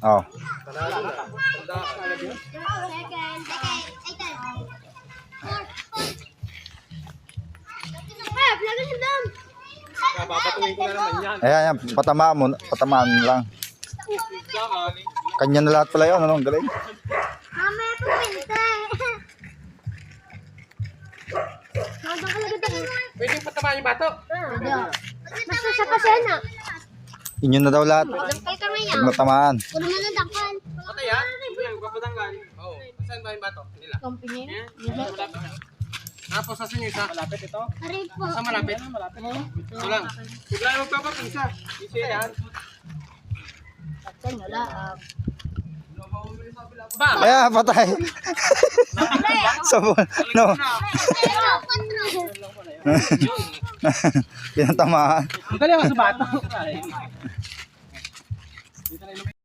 Oh. Panalo na. Tandaan. Babatuin ko na naman yan. Ayan, patamaan mo, patamaan mo lang. Kanya na lahat pala yun, ano, ang galing. Mama, ito pinta. Pwede patamaan yung bato. Basta sa pasena. Inyo na daw lahat. Dangkal ka Pag ngayon. natamaan. Kuno mo na dangkal. Patay yan. Papatanggal. Oo. Saan ba yung bato? Nila. Company. Tapos saan yung isa? Malapit ito. Aray po. Saan malapit? Malapit. Ito lang. Huwag lang magpapapisa. Isa yan. Patay wala. Ba? Ayan, patay. Sabon. No. Pinatamaan. Ang galing ako sa bato.